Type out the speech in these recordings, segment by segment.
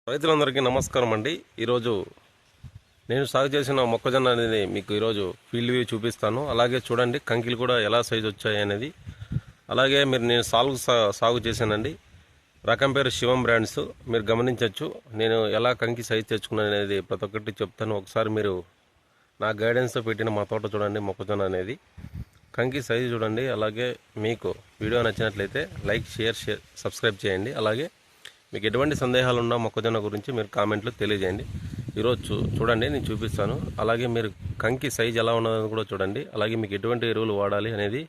రైతులందరికీ నమస్కారం అండి. ఈరోజు నేను సాగు చేసిన మొక్కజొన్న అనేది మీకు ఈరోజు ఫీల్డ్ వ్యూ చూపిస్తాను. అలాగే చూడండి కంకిలు కూడా ఎలా సైజు వచ్చాయి అనేది. అలాగే నేను సాగు చేశానండి. రకం పేరు శివం బ్రాండ్స్. మీరు గమనించవచ్చు నేను ఎలా కంకి సైజు తెచ్చుకున్నాను అనేది ప్రతి ఒక్కటి చెప్తాను. ఒకసారి మీరు నా గైడెన్స్తో పెట్టిన మా తోట చూడండి మొక్కజొన్న అనేది. కంకి సైజు చూడండి. అలాగే మీకు వీడియో నచ్చినట్లయితే లైక్, షేర్, సబ్స్క్రైబ్ చేయండి. అలాగే మీకు ఎటువంటి సందేహాలు ఉన్నా మొక్కజొన్న గురించి మీరు కామెంట్లో తెలియజేయండి. ఈరోజు చూడండి నేను చూపిస్తాను. అలాగే మీరు కంకి సైజు ఎలా ఉన్నదని కూడా చూడండి. అలాగే మీకు ఎటువంటి ఎరువులు వాడాలి అనేది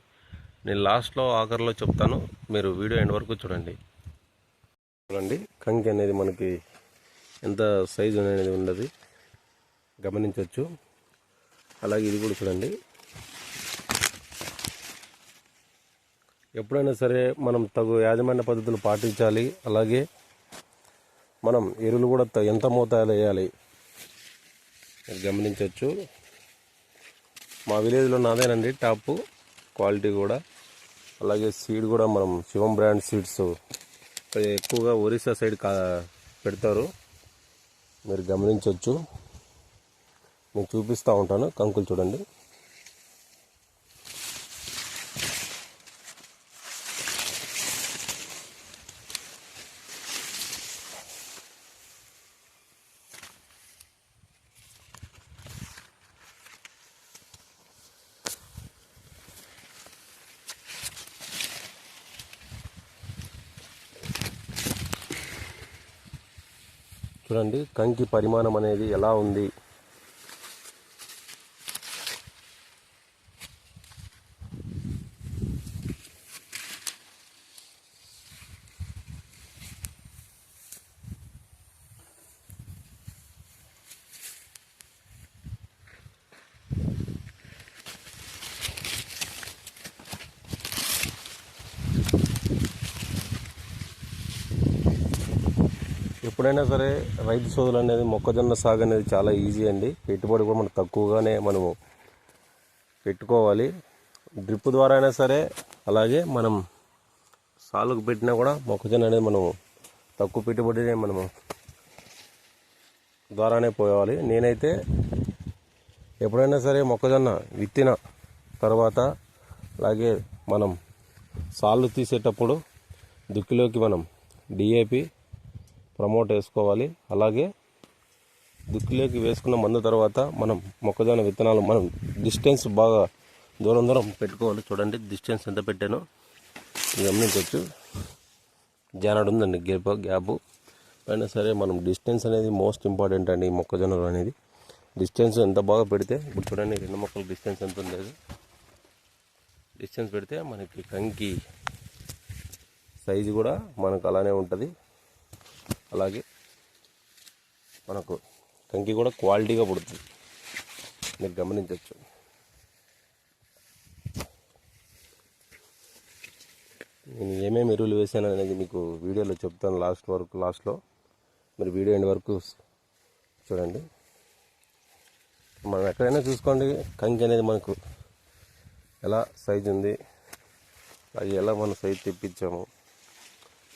నేను లాస్ట్లో ఆఖరిలో చెప్తాను. మీరు వీడియో ఎండ్ వరకు చూడండి. కంకి అనేది మనకి ఎంత సైజు అనేది ఉండదు గమనించవచ్చు. అలాగే ఇది కూడా చూడండి. ఎప్పుడైనా సరే మనం తగు యాజమాన్య పద్ధతులు పాటించాలి. అలాగే మనం ఎరువులు కూడా ఎంత మోతాదులో వేయాలి గమనించవచ్చు. మా విలేజ్లో నాదేనండి టాప్ క్వాలిటీ కూడా. అలాగే సీడ్ కూడా మనం శివం బ్రాండ్ సీడ్స్ ఎక్కువగా ఒరిస్సా సైడ్ పెడతారు. మీరు గమనించవచ్చు. నేను చూపిస్తూ ఉంటాను. కంకులు చూడండి. చూడండి కంకి పరిమాణం అనేది ఎలా ఉంది. ఎప్పుడైనా సరే రైతు సోదరులు అనేది మొక్కజొన్న సాగు అనేది చాలా ఈజీ అండి. పెట్టుబడి కూడా మనం తక్కువగానే మనము పెట్టుకోవాలి. డ్రిప్ ద్వారా అయినా సరే, అలాగే మనం సాలుకు పెట్టినా కూడా మొక్కజొన్న అనేది మనము తక్కువ పెట్టుబడినే మనము ద్వారానే పోవాలి. నేనైతే ఎప్పుడైనా సరే మొక్కజొన్న విత్తిన తర్వాత అలాగే మనం సాళ్ళు తీసేటప్పుడు దుక్కిలోకి మనం డిఏపి ప్రమోట్ వేసుకోవాలి. అలాగే దుక్కిలోకి వేసుకున్న మందు తర్వాత మనం మొక్కజొన్న విత్తనాలు మనం డిస్టెన్స్ బాగా దూరం పెట్టుకోవాలి. చూడండి డిస్టెన్స్ ఎంత పెట్టానో గమనించవచ్చు. జానాడు ఉందండి గ్యాప్. అయినా సరే మనం డిస్టెన్స్ అనేది మోస్ట్ ఇంపార్టెంట్ అండి మొక్కజొన్నలు అనేది. డిస్టెన్స్ ఎంత బాగా పెడితే, ఇప్పుడు చూడండి రెండు మొక్కల డిస్టెన్స్ ఎంత ఉండేది. డిస్టెన్స్ పెడితే మనకి కంకి సైజు కూడా మనకు అలానే ఉంటుంది. అలాగే మనకు కంకి కూడా క్వాలిటీగా పుడుతుంది. మీరు గమనించవచ్చు. నేను ఏమేమి ఎరువులు వేసాను అనేది మీకు వీడియోలో చెప్తాను లాస్ట్లో మీరు వీడియో ఎండ్ వరకు చూడండి. మనం ఎక్కడైనా చూసుకోండి కంకి అనేది మనకు ఎలా సైజు ఉంది, అది ఎలా మనం సైజు తెప్పించాము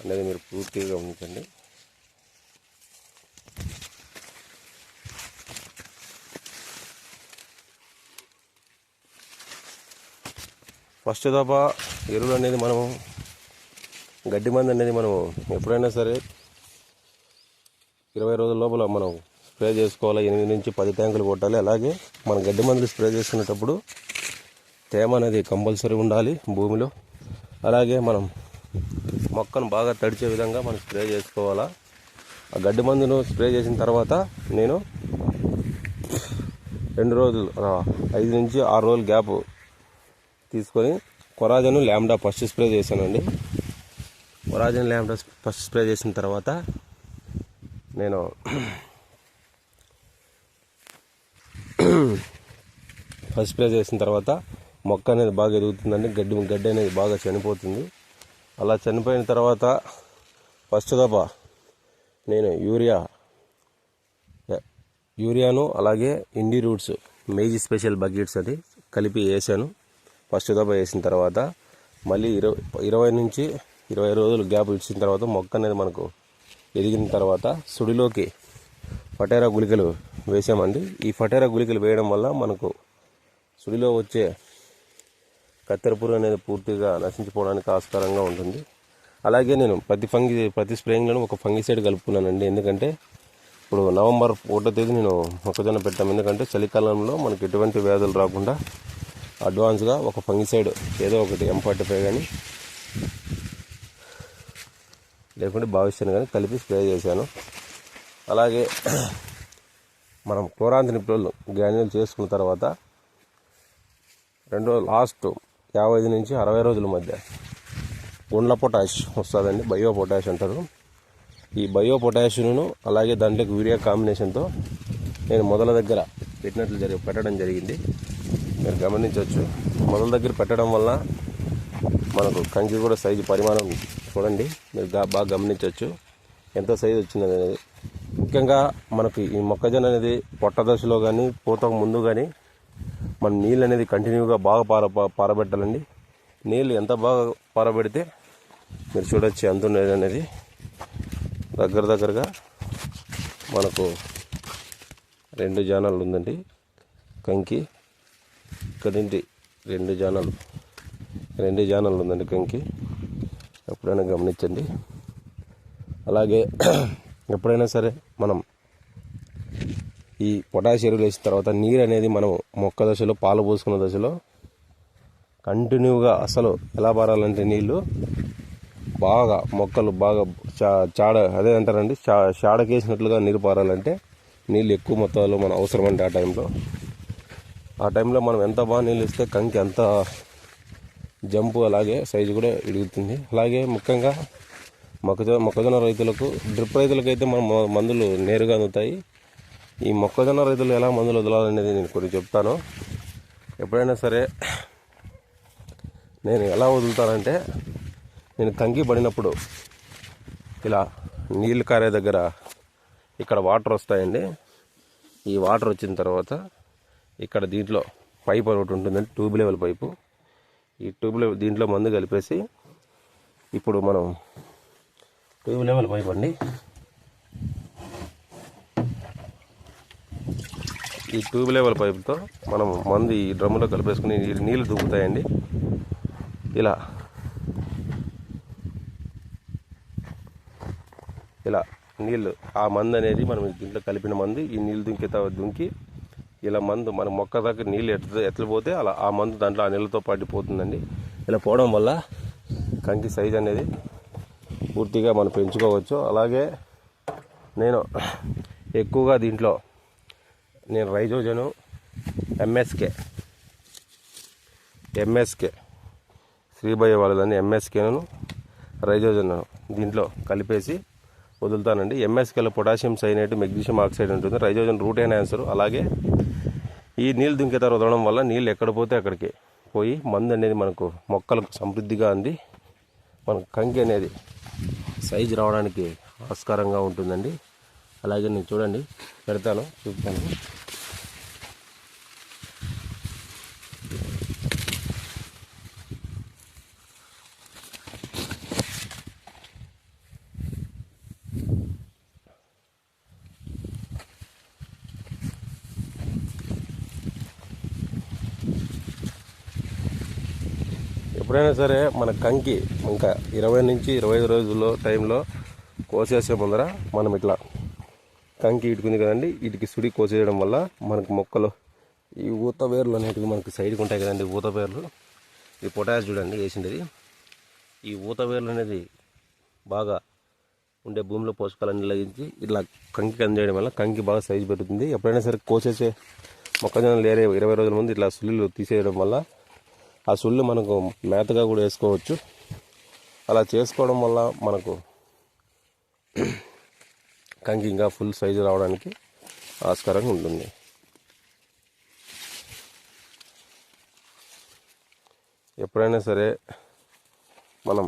అనేది మీరు పూర్తిగా గమనించండి. ఫస్ట్ దఫా ఎరువులు అనేది మనము గడ్డి మందు అనేది మనము ఎప్పుడైనా సరే 20 రోజుల లోపల మనం స్ప్రే చేసుకోవాలి. 8 నుంచి 10 ట్యాంకులు కొట్టాలి. అలాగే మనం గడ్డి మందులు స్ప్రే చేసుకునేటప్పుడు తేమ అనేది కంపల్సరీ ఉండాలి భూమిలో. అలాగే మనం మొక్కను బాగా తడిచే విధంగా మనం స్ప్రే చేసుకోవాలా. ఆ గడ్డి మందును స్ప్రే చేసిన తర్వాత నేను 2 రోజులు 5 నుంచి 6 రోజులు గ్యాప్ తీసుకొని కొరాజన్ ల్యాండా ఫస్ట్ స్ప్రే చేశానండి. కొరాజన్ ల్యాండా ఫస్ట్ స్ప్రే చేసిన తర్వాత నేను ఫస్ట్ స్ప్రే చేసిన తర్వాత మొక్క అనేది బాగా ఎదుగుతుందండి. గడ్డి అనేది బాగా చనిపోతుంది. అలా చనిపోయిన తర్వాత ఫస్ట్ దఫా నేను యూరియాను అలాగే ఇండి రూట్స్ మేజీ స్పెషల్ బకెట్స్ అది కలిపి వేసాను. ఫస్ట్ దఫా వేసిన తర్వాత మళ్ళీ 20 నుంచి 20 రోజులు గ్యాప్ ఇచ్చిన తర్వాత మొక్క అనేది మనకు ఎదిగిన తర్వాత సుడిలోకి ఫటేరా గుళికలు వేసామండి. ఈ ఫటేరా గుళికలు వేయడం వల్ల మనకు సుడిలో వచ్చే కత్తెర పురుగు అనేది పూర్తిగా నశించిపోవడానికి ఆస్కారంగా ఉంటుంది. అలాగే నేను ప్రతి స్ప్రేయింగ్లోనూ ఒక ఫంగిసైడ్ కలుపుకున్నానండి. ఎందుకంటే ఇప్పుడు నవంబర్ 1వ తేదీ నేను మొక్కజొన్న పెట్టాము. ఎందుకంటే చలికాలంలో మనకు ఎటువంటి వ్యాధులు రాకుండా అడ్వాన్స్గా ఒక ఫంగిసైడ్ ఏదో ఒకటి M45 కానీ లేకుంటే భావిస్తాను కానీ కలిపి స్ప్రే చేశాను. అలాగే మనం క్లోరాంథనిప్రోల్ గ్రాన్యూల్ చేసుకున్న తర్వాత లాస్ట్ 55 నుంచి 60 రోజుల మధ్య గుండ్ల పొటాష్ వస్తుందండి. బయో పొటాష్ అంటారు. ఈ బయో పొటాష్ను అలాగే దాంట్లోకి యూరియా కాంబినేషన్తో నేను మొదల దగ్గర పెట్టడం జరిగింది. మీరు గమనించవచ్చు. మొదల దగ్గర పెట్టడం వల్ల మనకు కంకి కూడా సైజు పరిమాణం చూడండి, మీరు బాగా గమనించవచ్చు ఎంత సైజు వచ్చింది అనేది. ముఖ్యంగా మనకు ఈ మొక్కజొన్న అనేది పొట్ట దశలో కానీ పూతకు ముందు కానీ మనం నీళ్ళు అనేది కంటిన్యూగా బాగా పారబెట్టాలండి. నీళ్ళు ఎంత బాగా పారబెడితే మీరు చూడొచ్చు ఎంత ఉండేది అనేది. దగ్గరగా మనకు 2 జానాలు ఉందండి కంకి. ఇక్కడ నుండి 2 జానాలు ఉందండి కంకి. ఎప్పుడైనా గమనించండి. అలాగే ఎప్పుడైనా సరే మనం ఈ పొటాష్ ఎరువులు వేసిన తర్వాత నీరు అనేది మనం మొక్క దశలో పాలు పోసుకున్న దశలో కంటిన్యూగా అసలు ఎలా పారాలంటే నీళ్ళు బాగా మొక్కలు బాగా అదే అంటారండి చాడకేసినట్లుగా నీరు పారాలంటే నీళ్ళు ఎక్కువ మొత్తంలో మనం అవసరం అంటే ఆ టైంలో మనం ఎంత బాగా నీళ్ళు ఇస్తే కంకి అంత జంపు అలాగే సైజు కూడా ఎదుగుతుంది. అలాగే ముఖ్యంగా మొక్కజొన్న రైతులకు డ్రిప్ రైతులకైతే మనం మందులు నేరుగా అందుతాయి. ఈ మొక్కజొన్న రైతులు ఎలా మందులు వదలాలనేది నేను కొన్ని చెప్తాను. ఎప్పుడైనా సరే నేను ఎలా వదులుతానంటే, నేను కంకి పడినప్పుడు ఇలా నీళ్ళు కారే దగ్గర ఇక్కడ వాటర్ వస్తాయండి. ఈ వాటర్ వచ్చిన తర్వాత ఇక్కడ దీంట్లో పైప్ ఒకటి ఉంటుందండి, ట్యూబ్ లెవెల్ పైపు. ఈ ట్యూబ్ లెవెల్ దీంట్లో మందు కలిపేసి ఇప్పుడు మనం ట్యూబ్ లెవెల్ పైప్ అండి, ఈ ట్యూబ్ లెవెల్ పైపుతో మనం మందు ఈ డ్రమ్ములో కలిపేసుకుని నీళ్ళు దుంకుతాయండి. ఇలా నీళ్ళు ఆ మందు అనేది మనం దీంట్లో కలిపిన మందు ఈ నీళ్ళు దుంకి ఇలా మందు మన మొక్క దగ్గర నీళ్ళు ఎట్లా పోతే అలా ఆ మందు దాంట్లో ఆ నీళ్ళతో పాటు పోతుందండి. ఇలా పోవడం వల్ల కంకి సైజ్ అనేది పూర్తిగా మనం పెంచుకోవచ్చు. అలాగే నేను ఎక్కువగా దీంట్లో రైజోజను ఎంఎస్కే శ్రీబయ్య వాళ్ళదని ఎంఎస్కేను రైజోజన్ దీంట్లో కలిపేసి వదులుతానండి. ఎంఎస్కేలో పొటాషియం సైనైట్, మెగ్నీషియం ఆక్సైడ్ ఉంటుంది. రైజోజన్ రూట్ ఎన్హాన్సర్. అలాగే ఈ నీళ్ళు దుంకేతారు వదలడం వల్ల నీళ్ళు ఎక్కడ పోతే అక్కడికి పోయి మందు అనేది మనకు మొక్కలకు సమృద్ధిగా అంది మనకు కంకి అనేది సైజు రావడానికి ఆస్కారంగా ఉంటుందండి. అలాగే నేను చూడండి చూపుతాను. ఎప్పుడైనా సరే మన కంకి ఇంకా 20 నుంచి 25 రోజుల్లో టైంలో కోసేసే ముందర మనం ఇట్లా కంకి ఇటుకుంది కదండి, వీటికి సుడి కోసేయడం వల్ల మనకు మొక్కలు ఈ ఊత వేర్లు అనేటివి మనకు సైడ్కి ఉంటాయి కదండి. ఊత వేర్లు ఈ పొటాష్ చూడండి వేసిండేది. ఈ ఊత వేర్లు అనేది బాగా ఉండే భూమిలో పోషకాలన్నీ లగించి ఇట్లా కంకి అందజేయడం వల్ల కంకి బాగా సైజు పెరుగుతుంది. ఎప్పుడైనా సరే కోసేసే మొక్కజొన్నలు 20 రోజుల ముందు ఇట్లా సుళ్ళు తీసేయడం వల్ల ఆ సుళ్ళు మనకు మేతగా కూడా వేసుకోవచ్చు. అలా చేసుకోవడం వల్ల మనకు కంకి ఇంకా ఫుల్ సైజు రావడానికి ఆస్కారంగా ఉంటుంది. ఎప్పుడైనా సరే మనం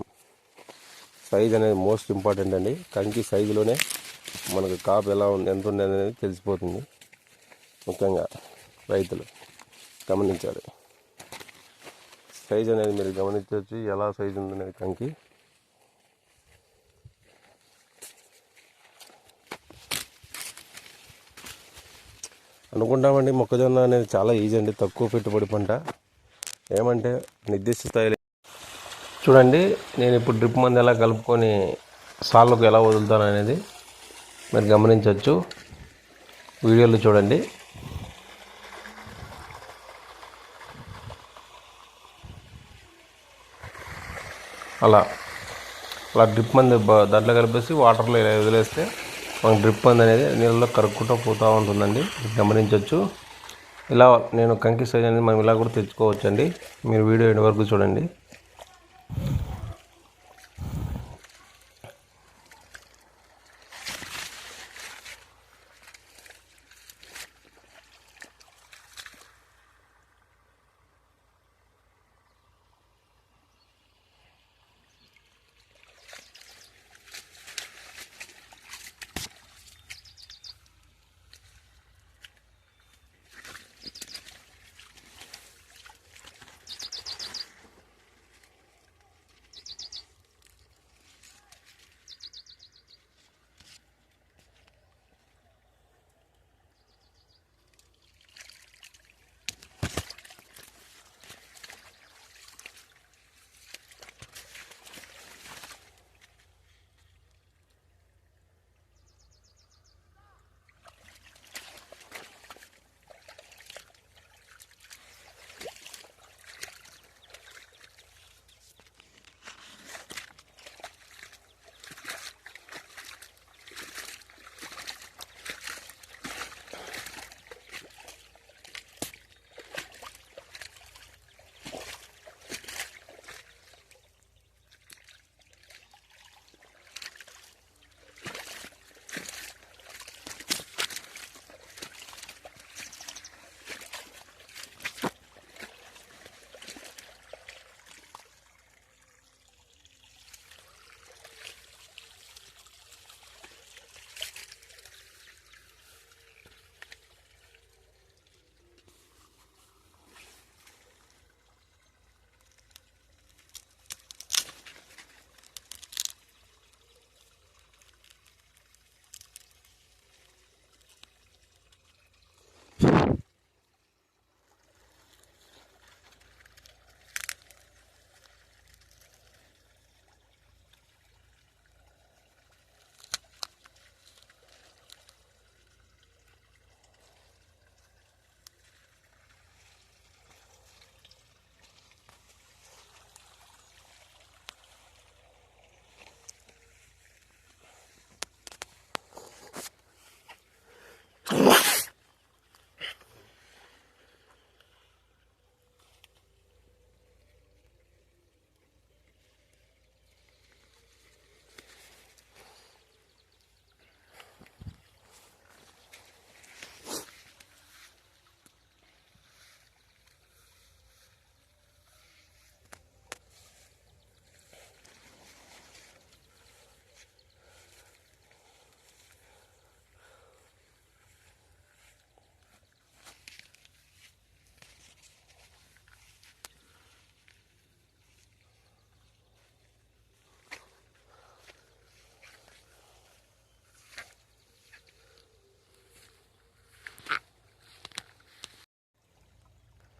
సైజ్ అనేది మోస్ట్ ఇంపార్టెంట్ అండి. కంకి సైజులోనే మనకు కాపు ఎలా ఉంది ఎంత ఉంది అనేది తెలిసిపోతుంది. ముఖ్యంగా రైతులు గమనించాలి. సైజ్ అనేది మీరు గమనించవచ్చు ఎలా సైజు ఉందనేది కంకి. అనుకుంటామండి మొక్కజొన్న అనేది చాలా ఈజీ అండి, తక్కువ పెట్టుబడి పంట. ఏమంటే నిర్దిష్ట స్థాయిలో చూడండి, నేను ఇప్పుడు డ్రిప్ మందు ఎలా కలుపుకొని సాళ్ళకు ఎలా వదులుతాను అనేది మీరు గమనించవచ్చు. వీడియోలో చూడండి. అలా డ్రిప్ మంది దాంట్లో కలిపేసి వాటర్లో ఇలా వదిలేస్తే మనకు డ్రిప్ మంది అనేది నీళ్ళలో కరుక్కుంటూ పోతూ ఉంటుందండి. గమనించవచ్చు. ఇలా నేను కంకి సైజ్ అనేది మనం ఇలా కూడా తెచ్చుకోవచ్చు అండి. మీరు వీడియో ఎండ్ వరకు చూడండి.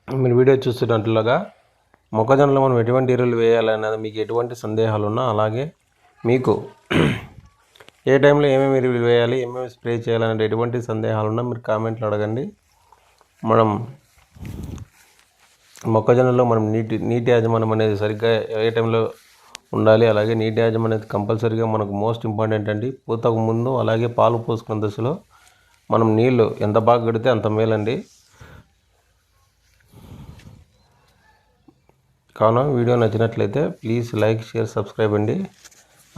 మీరు వీడియో చూస్తున్నట్లుగా మొక్కజొన్నలో మనం ఎటువంటి ఎరువులు వేయాలనేది మీకు ఎటువంటి సందేహాలు ఉన్నా, అలాగే మీకు ఏ టైంలో ఏమేమి ఎరువులు వేయాలి, ఏమేమి స్ప్రే చేయాలనే ఎటువంటి సందేహాలు ఉన్నా మీరు కామెంట్లో అడగండి. మనం మొక్కజొన్నలో మనం నీటి యాజమాన్యం అనేది సరిగ్గా ఏ టైంలో ఉండాలి, అలాగే నీటి యాజమాన్యం అనేది కంపల్సరీగా మనకు మోస్ట్ ఇంపార్టెంట్ అండి. పూతకు ముందు అలాగే పాలు పోసుకున్న దశలో మనం నీళ్లు ఎంత బాగా గడితే అంత మేలండి. కావున వీడియో నచ్చినట్లయితే ప్లీజ్ లైక్, షేర్, సబ్స్క్రైబ్ అండి.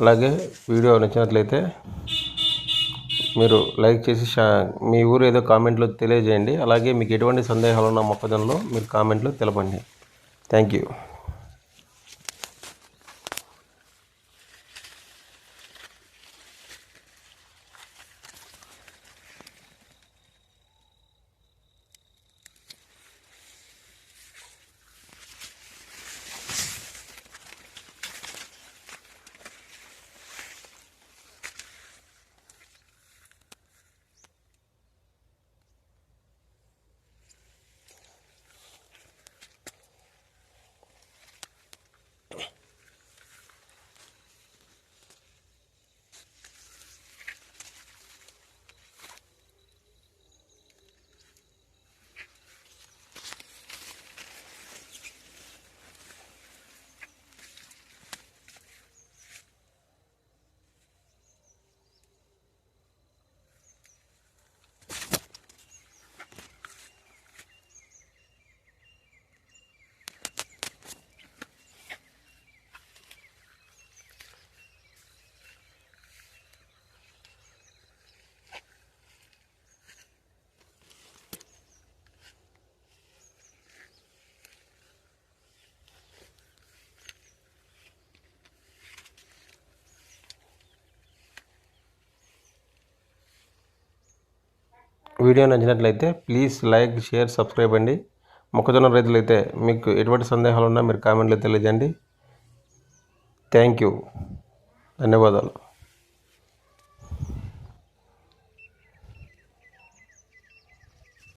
అలాగే వీడియో నచ్చినట్లయితే మీరు లైక్ చేసి మీ ఊరు ఏదో కామెంట్లో తెలియజేయండి. అలాగే మీకు ఎటువంటి సందేహాలు ఉన్న మొక్కజొన్నలో మీరు కామెంట్లో తెలపండి. Thank you. వీడియో నచ్చినట్లయితే ప్లీజ్ లైక్, షేర్, సబ్స్క్రైబ్ అండి. మొక్కజొన్న రైతులైతే మీకు ఎటువంటి సందేహాలు ఉన్నా మీరు కామెంట్లో తెలియజేయండి. Thank you. ధన్యవాదాలు.